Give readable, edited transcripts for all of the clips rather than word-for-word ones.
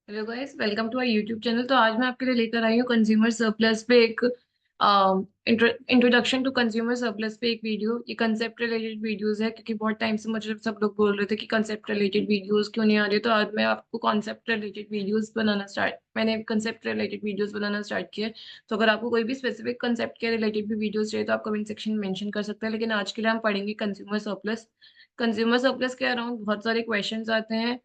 Hello guys, welcome to our YouTube channel. तो आज मैं आपके लिए लेकर आई हूँ कंज्यूमर सरप्लस पे एक इंट्रोडक्शन टू कंज्यूमर सरप्लस पे एक वीडियो। ये कंसेप्ट रिलेटेड वीडियोस है क्योंकि बहुत टाइम से मुझे सब लोग बोल रहे थे कि कंसेप्ट रिलेटेड वीडियोस क्यों नहीं आ रही। तो आज मैं आपको मैंने कंसेप्ट रिलेटेड वीडियोस बनाना स्टार्ट किया है। तो अगर आपको कोई भी स्पेसिफिक कंसेप्ट के रिलेटेड भी वीडियोस चाहिए तो आप कमेंट सेक्शन में मेंशन कर सकते हैं। लेकिन आज के लिए हम पढ़ेंगे कंज्यूमर सरप्लस। कंज्यूमर सरप्लस के अराउंड बहुत सारे क्वेश्चंस आते हैं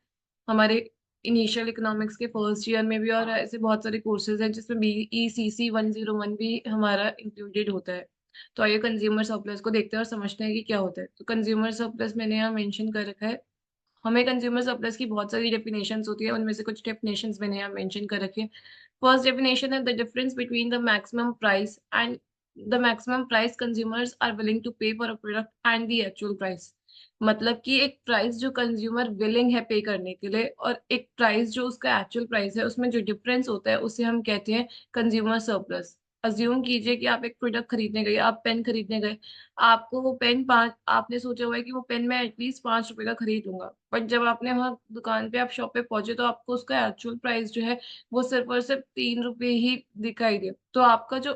हमारे इनिशियल इकोनॉमिक्स के फर्स्ट ईयर में भी, और ऐसे बहुत सारे कोर्सेज हैं जिसमें BECC 101 भी हमारा इंक्लूडेड होता है। तो आइए कंज्यूमर सरप्लस को देखते हैं और समझते हैं कि क्या होता है। तो कंज्यूमर सरप्लस मैंने यहाँ मेंशन कर रखा है। हमें कंज्यूमर सरप्लस की बहुत सारी डेफिनेशंस होती है, उनमें से कुछ डेफिनेशंस मैंने यहाँ मेंशन कर रखी है। फर्स्ट डेफिनेशन है the difference between the maximum price and the maximum price consumers are willing to pay for a product and the actual price. मतलब कि एक प्राइस जो कंज्यूमर विलिंग है पे करने के लिए और एक प्राइस जो उसका एक्चुअल प्राइस है, उसमें जो डिफरेंस होता है उसे हम कहते हैं कंज्यूमर सरप्लस। अज्यूम कीजिए कि आप एक प्रोडक्ट खरीदने गए, आप पेन खरीदने गए। आपको वो पेन पाँच आपने सोचा हुआ है कि वो पेन मैं एटलीस्ट 5 रुपए का खरीद लूंगा, बट जब आपने वहाँ दुकान पे आप शॉप पे पहुंचे तो आपको उसका एक्चुअल प्राइस जो है वो सिर्फ और सिर्फ 3 रुपए ही दिखाई दे। तो आपका जो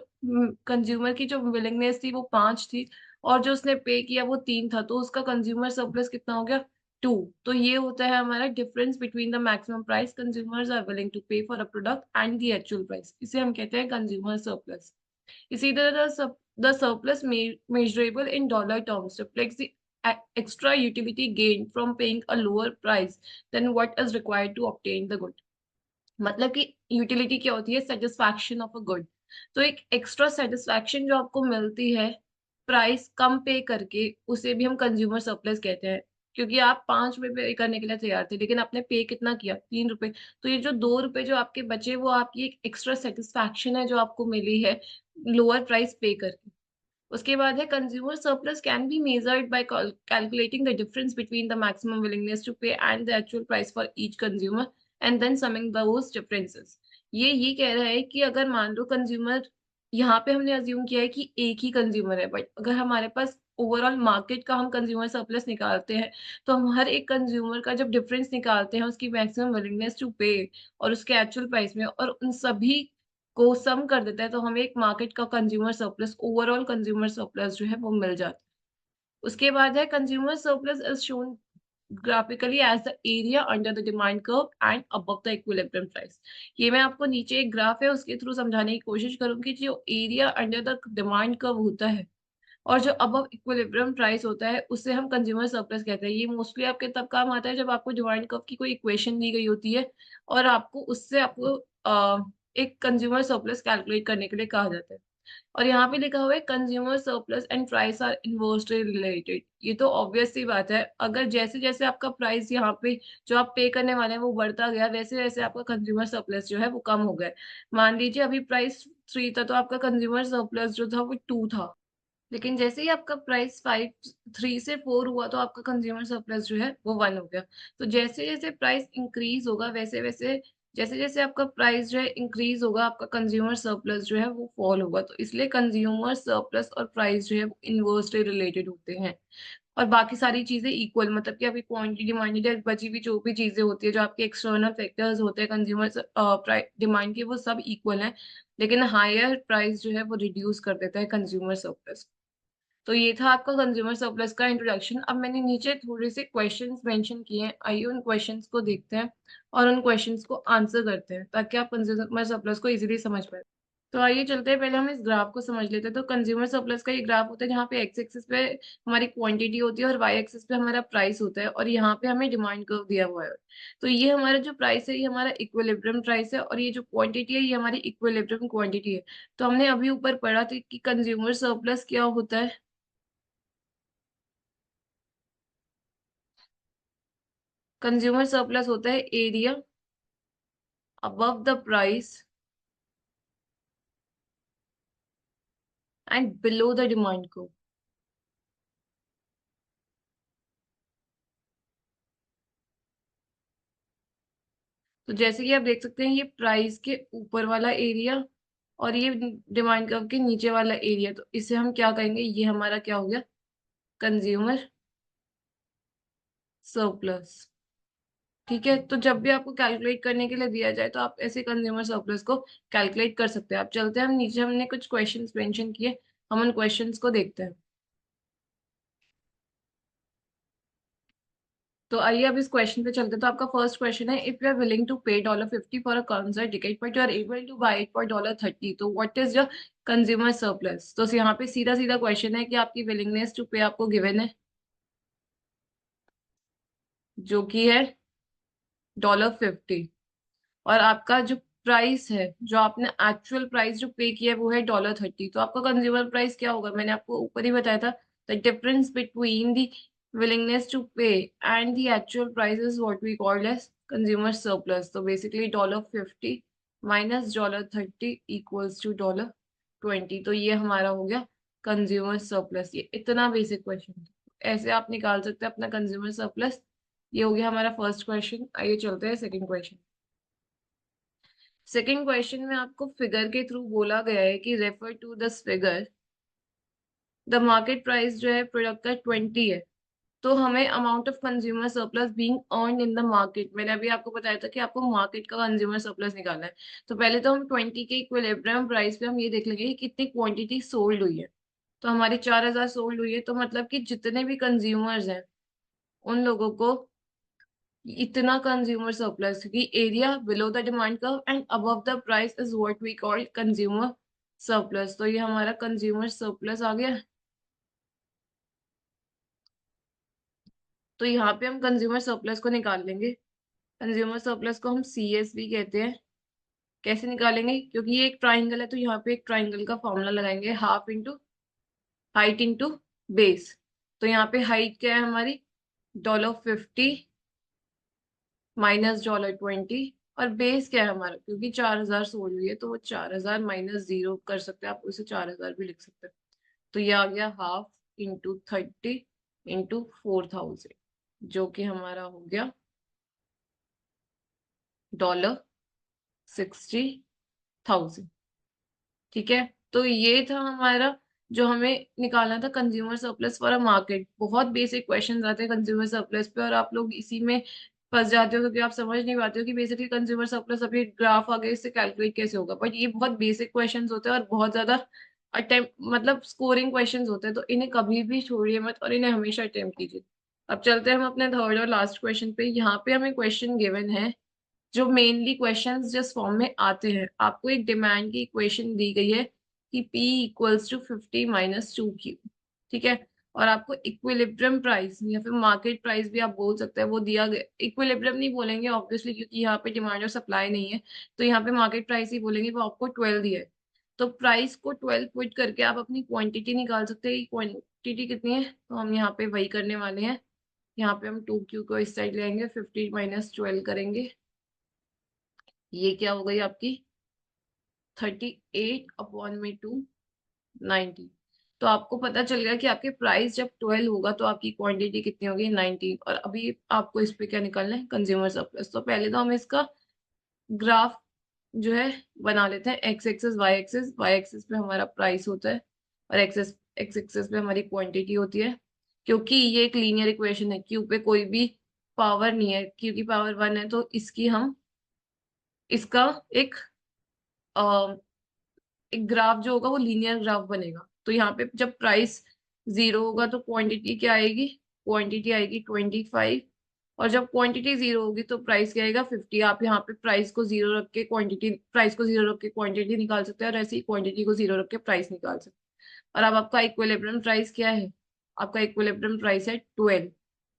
कंज्यूमर की जो विलिंगनेस थी वो 5 थी, और जो उसने पे किया वो 3 था, तो उसका कंज्यूमर सरप्लस कितना हो गया? 2। तो ये होता है हमारा difference between the maximum price consumers are willing to pay for a product and the actual price. इसे हम कहते हैं कंज्यूमर सरप्लस। इसी तरह the surplus measurable in dollar terms reflects the extra utility gained from paying a lower price than what is required to obtain the good। मतलब कि utility क्या होती है? Satisfaction of a good. तो एक extra satisfaction जो आपको मिलती है प्राइस कम पे करके, उसे भी हम कंज्यूमर सरप्लस कहते हैं। क्योंकि आप 5 रुपए पे करने के लिए तैयार थे लेकिन आपने पे कितना किया? 3 रुपए। तो ये जो 2 रुपए जो आपके बचे वो आपकी एक एक्स्ट्रा सेटिस्फैक्शन है जो आपको मिली है लोअर प्राइस पे करके। उसके बाद है consumer surplus can be measured by calculating the difference between the maximum willingness to pay and the actual price for each consumer and then summing those differences. ये कह रहा है कि अगर मान लो कंज्यूमर, यहाँ पे हमने अज्यूम किया है कि एक ही कंज्यूमर है, बट अगर हमारे पास ओवरऑल मार्केट का हम कंज्यूमर सरप्लस निकालते हैं तो हम हर एक कंज्यूमर का जब डिफरेंस निकालते हैं उसकी मैक्सिमम विलिंगनेस टू पे और उसके एक्चुअल प्राइस में, और उन सभी को सम कर देता है, तो हमें एक मार्केट का consumer surplus, overall consumer surplus जो है वो मिल जाता है। उसके बाद है consumer surplus is shown graphically as the area under the demand curve and above the equilibrium price. ये मैं आपको नीचे एक ग्राफ है उसके थ्रू समझाने की कोशिश करूंगी। जो area under the demand curve होता है और जो अबव इक्विलिब्रियम प्राइस होता है उसे हम कंज्यूमर सरप्लस कहते हैं। ये मोस्टली आपके तब काम आता है जब आपको डिमांड कर्व की कोई इक्वेशन दी गई होती है और आपको उससे आपको एक कंज्यूमर सरप्लस कैलकुलेट करने के लिए कहा जाता है। और यहाँ पे लिखा हुआ है consumer surplus and price are inversely related. ये तो ऑब्वियस सी बात है, अगर जैसे जैसे आपका प्राइस यहाँ पे जो आप पे करने वाले हैं वो बढ़ता गया, वैसे वैसे आपका कंज्यूमर सरप्लस जो है वो कम हो गया है। मान लीजिए अभी प्राइस 3 था तो आपका कंज्यूमर सरप्लस जो था वो 2 था, लेकिन जैसे ही आपका प्राइस 3 से 4 हुआ तो आपका कंज्यूमर सरप्लस जो है वो 1 हो गया। तो जैसे जैसे प्राइस इंक्रीज होगा वैसे वैसे, जैसे जैसे आपका प्राइस जो है इंक्रीज होगा, आपका कंज्यूमर सरप्लस जो है वो फॉल होगा। तो इसलिए कंज्यूमर सरप्लस और प्राइस जो है वो इनवर्सली रिलेटेड होते हैं। और बाकी सारी चीजें इक्वल, मतलब कि अभी क्वांटिटी डिमांड या बची हुई जो भी चीजें होती है, जो आपके एक्सटर्नल फैक्टर्स होते हैं कंज्यूमर डिमांड के, वो सब इक्वल हैं। लेकिन हायर प्राइस जो है वो रिड्यूस कर देता है कंज्यूमर सरप्लस। तो ये था आपका कंज्यूमर सरप्लस का इंट्रोडक्शन। अब मैंने नीचे थोड़े से क्वेश्चंस मेंशन किए हैं, आइए उन क्वेश्चंस को देखते हैं और उन क्वेश्चंस को आंसर करते हैं ताकि आप कंज्यूमर सरप्लस को इजीली समझ पाए। तो आइए चलते हैं, पहले हम इस ग्राफ को समझ लेते हैं। तो कंज्यूमर सरप्लस का ये ग्राफ होता है जहाँ पे एक्स एक्सिस पे हमारी क्वांटिटी होती है और वाई एक्सिस पे हमारा प्राइस होता है, और यहाँ पे हमें डिमांड कर्व दिया हुआ है। तो ये हमारा जो प्राइस है ये हमारा इक्विलिब्रियम प्राइस है, और ये जो क्वांटिटी है ये हमारी इक्विलिब्रियम क्वांटिटी है। तो हमने अभी ऊपर पढ़ा था कि कंज्यूमर सरप्लस क्या होता है। कंज्यूमर सरप्लस होता है area above the price and below the demand को। तो जैसे कि आप देख सकते हैं ये प्राइस के ऊपर वाला एरिया और ये डिमांड कर्व के नीचे वाला एरिया, तो इसे हम क्या कहेंगे? ये हमारा क्या हो गया? Consumer surplus. ठीक है, तो जब भी आपको कैलकुलेट करने के लिए दिया जाए तो आप ऐसे कंज्यूमर सरप्लस को कैलकुलेट कर सकते हैं। आप चलते हैं, हम नीचे हमने कुछ क्वेश्चंस मेंशन किए, हम उन क्वेश्चंस को देखते हैं। तो आइए अब इस क्वेश्चन पे चलते हैं। तो आपका फर्स्ट क्वेश्चन है, if you are willing to pay $50 for a concert ticket but you are able to buy it for $30, तो what is your consumer surplus. तो यहाँ पे सीधा सीधा क्वेश्चन है कि आपकी विलिंगनेस टू पे आपको गिवन है, जो कि है $50, और आपका जो प्राइस है, जो आपने एक्चुअल प्राइस जो पे किया है वो है $30। तो आपका कंज्यूमर प्राइस क्या होगा, मैंने आपको ऊपर ही बताया था, the difference between the willingness to pay and the actual price is what we call as consumer surplus. तो basically $50 minus $30 equals to $20। तो ये हमारा हो गया कंज्यूमर सरप्लस। ये इतना बेसिक क्वेश्चन है, ऐसे आप निकाल सकते हैं अपना कंज्यूमर सरप्लस। ये हो गया हमारा फर्स्ट क्वेश्चन। आइए चलते हैं सेकंड क्वेश्चन। सेकंड क्वेश्चन में आपको फिगर के थ्रू बोला गया है कि refer to this figure, the market price जो है प्रोडक्ट का 20 है, तो हमें amount of consumer surplus being earn in the market, मैंने अभी आपको बताया था कि आपको मार्केट का कंज्यूमर सरप्लस निकालना है। तो पहले तो हम 20 के इक्विलिब्रियम प्राइस पे हम ये देख लेंगे कि कितनी क्वांटिटी सोल्ड हुई है। तो हमारी 4000 सोल्ड हुई है, तो मतलब कि जितने भी कंज्यूमर्स हैं उन लोगों को इतना कंज्यूमर सरप्लस, क्योंकि area below the demand curve and above the price is what we call consumer surplus. तो ये हमारा कंज्यूमर सरप्लस आ गया। तो यहाँ पे हम कंज्यूमर सरप्लस को निकाल लेंगे। कंज्यूमर सरप्लस को हम CS भी कहते हैं। कैसे निकालेंगे, क्योंकि ये एक ट्राइंगल है तो यहाँ पे एक ट्राइंगल का फॉर्मूला लगाएंगे, half into height into base. तो यहाँ पे हाइट क्या है हमारी, $50 माइनस $20, और बेस क्या है हमारा, क्योंकि 4000 सोल्ड हुई है तो वो 4000 माइनस 0 कर सकते हैं, आप उसे 4000 भी लिख सकते हैं। तो ये आ गया हाफ इंटू 30 इंटू 4000, जो कि हमारा हो गया $60,000। ठीक है, तो ये था हमारा जो हमें निकालना था consumer surplus for a market. बहुत बेसिक क्वेश्चंस आते हैं कंज्यूमर सरप्लस पे, और आप लोग इसी में फंस जाते हो क्योंकि आप समझ नहीं पाते हो कि बेसिकली कंज्यूमर सरप्लस अभी ग्राफ आ गया, इससे कैलकुलेट कैसे होगा। बट ये बहुत बेसिक क्वेश्चंस होते हैं और बहुत ज्यादा अटेम्प्ट मतलब स्कोरिंग क्वेश्चंस होते हैं, तो इन्हें कभी भी छोड़िए मत और इन्हें हमेशा अटेम्प्ट कीजिए। अब चलते हैं हम अपने थर्ड और लास्ट क्वेश्चन पे। यहाँ पे हमें क्वेश्चन गिवन है जो मेनली क्वेश्चंस जिस फॉर्म में आते हैं, आपको एक डिमांड की इक्वेशन दी गई है कि P equals to 50 minus 2Q। ठीक है, और आपको इक्विलिब्रियम प्राइस या फिर मार्केट प्राइस भी आप बोल सकते हैं वो दिया गया। इक्विलिब्रियम नहीं बोलेंगे ऑब्वियसली, क्योंकि यहाँ पे डिमांड और सप्लाई नहीं है, तो यहाँ पे मार्केट प्राइस ही बोलेंगे। वो आपको 12 दिया है, तो प्राइस को 12 पुट करके आप अपनी क्वांटिटी निकाल सकते हैं। क्वांटिटी कितनी है, तो हम यहाँ पे वही करने वाले हैं। यहाँ पे हम 2Q को इस साइड लेंगे, 50 माइनस 12 करेंगे। ये क्या हो गई आपकी 38 अपॉन में 290। तो आपको पता चल गया कि आपके प्राइस जब 12 होगा तो आपकी क्वांटिटी कितनी होगी 19। और अभी आपको इस पे क्या निकालना है, कंज्यूमर सरप्लस। तो पहले तो हम इसका ग्राफ जो है बना लेते हैं। एक्स एक्सिस वाई एक्सिस पे हमारा प्राइस होता है और एक्स एक्सिस पे हमारी क्वांटिटी होती है। क्योंकि ये एक लीनियर इक्वेशन है, क्यू पे कोई भी पावर नहीं है, क्यू की पावर 1 है, तो इसकी हम इसका एक एक ग्राफ जो होगा वो लीनियर ग्राफ बनेगा। तो यहाँ पे जब प्राइस 0 होगा तो क्वांटिटी क्या आएगी, क्वांटिटी आएगी 25। और जब क्वांटिटी 0 होगी तो प्राइस क्या आएगा 50। आप यहाँ पे प्राइस को 0 रख के क्वांटिटी, प्राइस को 0 रख के क्वांटिटी निकाल सकते हैं, और ऐसे ही क्वांटिटी को 0 रख के प्राइस निकाल सकते हैं। और अब आपका इक्विलिब्रियम प्राइस क्या है, आपका इक्विलिब्रियम प्राइस है 12,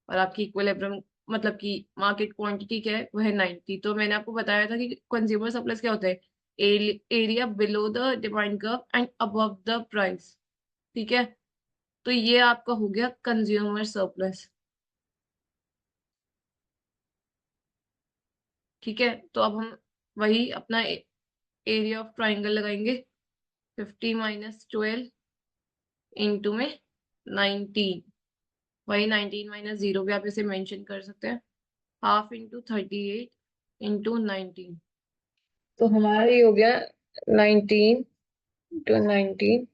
और आपकी इक्विलिब्रियम मतलब कि मार्केट क्वांटिटी क्या है वो है 90। तो मैंने आपको बताया था कि कंज्यूमर सरप्लस क्या होता है, area below the demand curve and above the price. ठीक है, तो ये आपका हो गया कंज्यूमर सरप्लस। ठीक है, तो अब हम वही अपना एरिया ऑफ ट्राइंगल लगाएंगे, 50 माइनस 12 इंटू में 19। वही 19 माइनस 0 भी आप इसे मेंशन कर सकते हैं, हाफ इंटू 38 इंटू 19। तो हमारा ये हो गया 19 to 19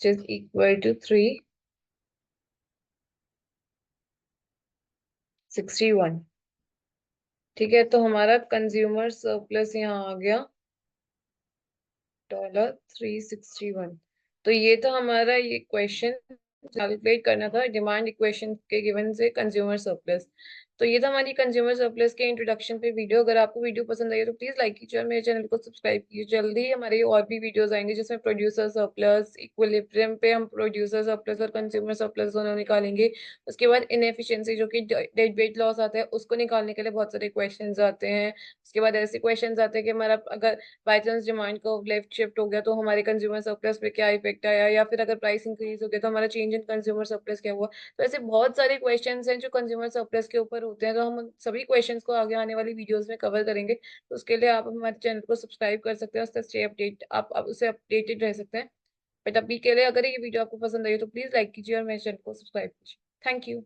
which is equal to 361। ठीक है, तो हमारा कंज्यूमर सरप्लस यहाँ आ गया $361। तो ये था हमारा ये क्वेश्चन कैलकुलेट करना था डिमांड इक्वेशन के गिवन से कंज्यूमर सरप्लस। तो ये था हमारी कंज्यूमर सरप्लस के इंट्रोडक्शन पे वीडियो। अगर आपको वीडियो पसंद आई तो प्लीज लाइक कीजिए और मेरे चैनल को सब्सक्राइब कीजिए। जल्दी ही हमारे और भी वीडियोस आएंगे जिसमें प्रोड्यूसर सरप्लस, इक्विलिब्रियम पे हम प्रोड्यूसर सरप्लस और कंज्यूमर सरप्लस दोनों निकालेंगे। उसके बाद इनएफिशिएंसी जो कि डेट वेट लॉस आता है उसको निकालने के लिए बहुत सारे क्वेश्चंस आते हैं। उसके बाद ऐसे क्वेश्चंस आते हैं कि हमारा अगर बाई चांस डिमांड को लेफ्ट शिफ्ट हो गया तो हमारे कंज्यूमर सरप्लस पे क्या इफेक्ट आया, या फिर अगर प्राइस इंक्रीज हो गया तो हमारा चेंज इन कंज्यूमर सरप्लस क्या हुआ। तो ऐसे बहुत सारे क्वेश्चंस हैं जो कंज्यूमर सरप्लस के ऊपर होते हैं, तो हम उन सभी क्वेश्चंस को आगे आने वाली वीडियोस में कवर करेंगे। तो उसके लिए आप हमारे चैनल को सब्सक्राइब कर सकते हैं, उससे स्टे अपडेट आप उससे अपडेटेड रह सकते हैं। बट अभी के लिए अगर ये वीडियो आपको पसंद आई हो तो प्लीज लाइक कीजिए और मेरे चैनल को सब्सक्राइब कीजिए। Thank you.